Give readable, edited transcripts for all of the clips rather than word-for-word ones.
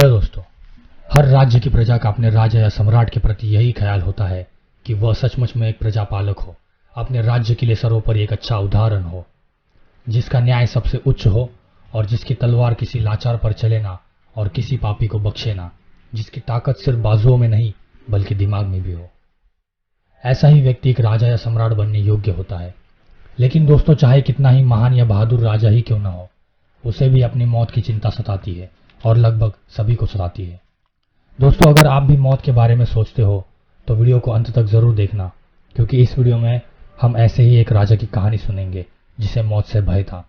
Hello दोस्तों, हर राज्य की प्रजा का अपने राजा या सम्राट के प्रति यही ख्याल होता है कि वह सचमुच में एक प्रजापालक हो, अपने राज्य के लिए सर्वोपरि एक अच्छा उदाहरण हो, जिसका न्याय सबसे उच्च हो और जिसकी तलवार किसी लाचार पर चले ना और किसी पापी को बख्शे ना, जिसकी ताकत सिर्फ बाजुओं में नहीं बल्कि दिमाग में भी हो। ऐसा ही व्यक्ति एक राजा या सम्राट बनने योग्य होता है। लेकिन दोस्तों, चाहे कितना ही महान या बहादुर राजा ही क्यों न हो, उसे भी अपनी मौत की चिंता सताती है और लगभग सभी को सताती है। दोस्तों, अगर आप भी मौत के बारे में सोचते हो तो वीडियो को अंत तक जरूर देखना, क्योंकि इस वीडियो में हम ऐसे ही एक राजा की कहानी सुनेंगे जिसे मौत से भय था।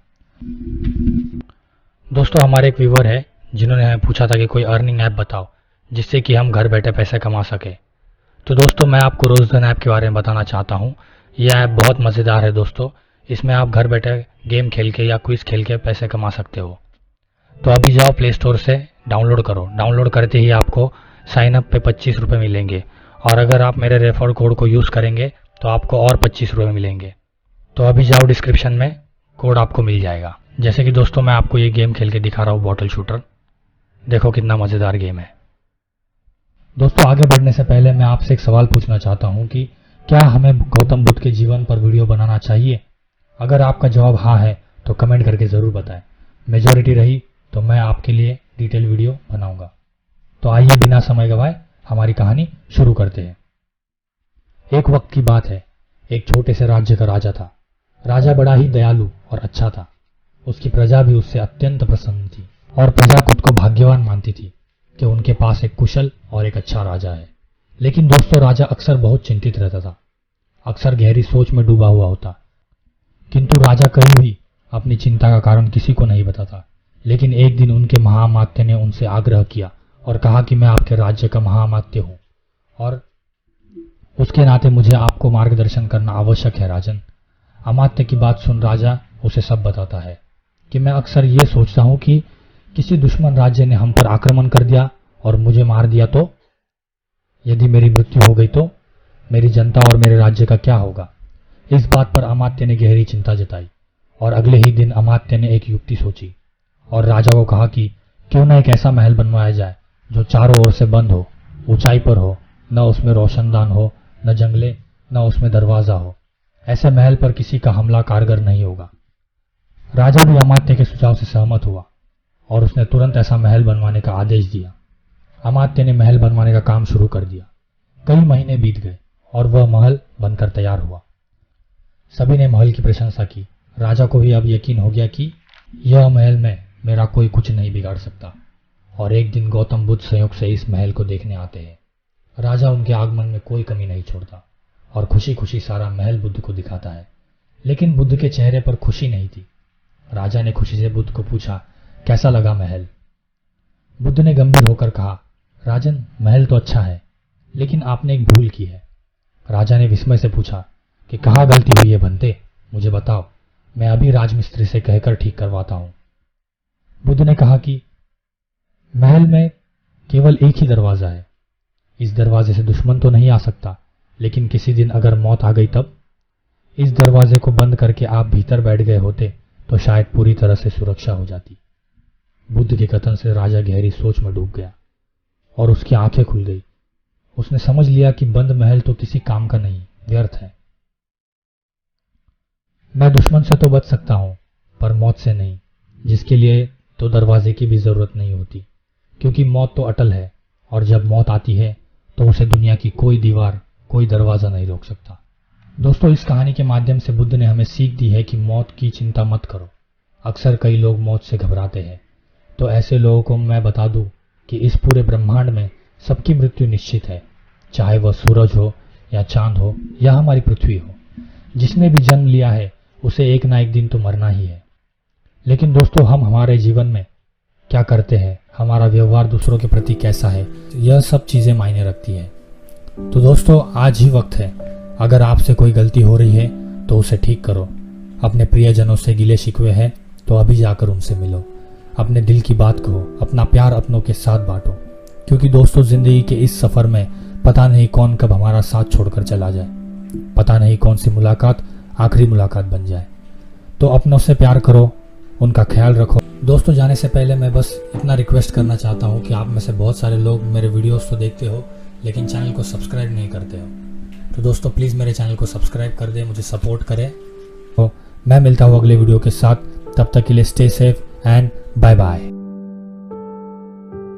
दोस्तों, हमारे एक व्यूअर है जिन्होंने हमें पूछा था कि कोई अर्निंग ऐप बताओ जिससे कि हम घर बैठे पैसे कमा सके। तो दोस्तों, मैं आपको रोजधन ऐप के बारे में बताना चाहता हूँ। यह ऐप बहुत मज़ेदार है दोस्तों। इसमें आप घर बैठे गेम खेल के या क्विज खेल के पैसे कमा सकते हो। तो अभी जाओ प्ले स्टोर से डाउनलोड करो। डाउनलोड करते ही आपको साइन अप पे 25 रुपये मिलेंगे, और अगर आप मेरे रेफर कोड को यूज़ करेंगे तो आपको और 25 रुपये मिलेंगे। तो अभी जाओ, डिस्क्रिप्शन में कोड आपको मिल जाएगा। जैसे कि दोस्तों, मैं आपको ये गेम खेल के दिखा रहा हूँ, बॉटल शूटर। देखो कितना मज़ेदार गेम है। दोस्तों, आगे बढ़ने से पहले मैं आपसे एक सवाल पूछना चाहता हूँ कि क्या हमें गौतम बुद्ध के जीवन पर वीडियो बनाना चाहिए? अगर आपका जवाब हाँ है तो कमेंट करके ज़रूर बताएं। मेजॉरिटी रही तो मैं आपके लिए डिटेल वीडियो बनाऊंगा। तो आइए बिना समय गवाए हमारी कहानी शुरू करते हैं। एक वक्त की बात है, एक छोटे से राज्य का राजा था। राजा बड़ा ही दयालु और अच्छा था। उसकी प्रजा भी उससे अत्यंत प्रसन्न थी और प्रजा खुद को भाग्यवान मानती थी कि उनके पास एक कुशल और एक अच्छा राजा है। लेकिन दोस्तों, राजा अक्सर बहुत चिंतित रहता था, अक्सर गहरी सोच में डूबा हुआ होता। किंतु राजा कभी भी अपनी चिंता का कारण किसी को नहीं बताता। लेकिन एक दिन उनके महामात्य ने उनसे आग्रह किया और कहा कि मैं आपके राज्य का महामात्य हूं और उसके नाते मुझे आपको मार्गदर्शन करना आवश्यक है राजन। अमात्य की बात सुन राजा उसे सब बताता है कि मैं अक्सर ये सोचता हूं कि किसी दुश्मन राज्य ने हम पर आक्रमण कर दिया और मुझे मार दिया तो यदि मेरी मृत्यु हो गई तो मेरी जनता और मेरे राज्य का क्या होगा? इस बात पर अमात्य ने गहरी चिंता जताई और अगले ही दिन अमात्य ने एक युक्ति सोची और राजा को कहा कि क्यों न एक ऐसा महल बनवाया जाए जो चारों ओर से बंद हो, ऊंचाई पर हो, न उसमें रोशनदान हो, न जंगले, न उसमें दरवाजा हो। ऐसे महल पर किसी का हमला कारगर नहीं होगा। राजा भी अमात्य के सुझाव से सहमत हुआ और उसने तुरंत ऐसा महल बनवाने का आदेश दिया। अमात्य ने महल बनवाने का काम शुरू कर दिया। कई महीने बीत गए और वह महल बनकर तैयार हुआ। सभी ने महल की प्रशंसा की। राजा को भी अब यकीन हो गया कि यह महल में मेरा कोई कुछ नहीं बिगाड़ सकता। और एक दिन गौतम बुद्ध संयोग से इस महल को देखने आते हैं। राजा उनके आगमन में कोई कमी नहीं छोड़ता और खुशी खुशी सारा महल बुद्ध को दिखाता है। लेकिन बुद्ध के चेहरे पर खुशी नहीं थी। राजा ने खुशी से बुद्ध को पूछा, कैसा लगा महल? बुद्ध ने गंभीर होकर कहा, राजन, महल तो अच्छा है, लेकिन आपने एक भूल की है। राजा ने विस्मय से पूछा कि कहाँ गलती हुई है बनते, मुझे बताओ, मैं अभी राजमिस्त्री से कहकर ठीक करवाता हूं। बुद्ध ने कहा कि महल में केवल एक ही दरवाजा है। इस दरवाजे से दुश्मन तो नहीं आ सकता, लेकिन किसी दिन अगर मौत आ गई तब? इस दरवाजे को बंद करके आप भीतर बैठ गए होते तो शायद पूरी तरह से सुरक्षा हो जाती। बुद्ध के कथन से राजा गहरी सोच में डूब गया और उसकी आंखें खुल गई। उसने समझ लिया कि बंद महल तो किसी काम का नहीं, व्यर्थ है। मैं दुश्मन से तो बच सकता हूं, पर मौत से नहीं, जिसके लिए तो दरवाजे की भी जरूरत नहीं होती, क्योंकि मौत तो अटल है और जब मौत आती है तो उसे दुनिया की कोई दीवार, कोई दरवाजा नहीं रोक सकता। दोस्तों, इस कहानी के माध्यम से बुद्ध ने हमें सीख दी है कि मौत की चिंता मत करो। अक्सर कई लोग मौत से घबराते हैं, तो ऐसे लोगों को मैं बता दूं कि इस पूरे ब्रह्मांड में सबकी मृत्यु निश्चित है, चाहे वह सूरज हो या चांद हो या हमारी पृथ्वी हो। जिसने भी जन्म लिया है उसे एक ना एक दिन तो मरना ही है। लेकिन दोस्तों, हम हमारे जीवन में क्या करते हैं, हमारा व्यवहार दूसरों के प्रति कैसा है, यह सब चीजें मायने रखती है। तो दोस्तों, आज ही वक्त है। अगर आपसे कोई गलती हो रही है तो उसे ठीक करो। अपने प्रियजनों से गिले शिकवे हैं तो अभी जाकर उनसे मिलो। अपने दिल की बात कहो, अपना प्यार अपनों के साथ बांटो, क्योंकि दोस्तों, जिंदगी के इस सफर में पता नहीं कौन कब हमारा साथ छोड़कर चला जाए। पता नहीं कौन सी मुलाकात आखिरी मुलाकात बन जाए। तो अपनों से प्यार करो, उनका ख्याल रखो। दोस्तों जाने से पहले मैं बस इतना रिक्वेस्ट करना चाहता हूँ कि आप में से बहुत सारे लोग मेरे वीडियोस तो देखते हो लेकिन चैनल को सब्सक्राइब नहीं करते हो। तो दोस्तों प्लीज़ मेरे चैनल को सब्सक्राइब कर दें, मुझे सपोर्ट करें। तो मैं मिलता हूँ अगले वीडियो के साथ, तब तक के लिए stay safe and bye bye.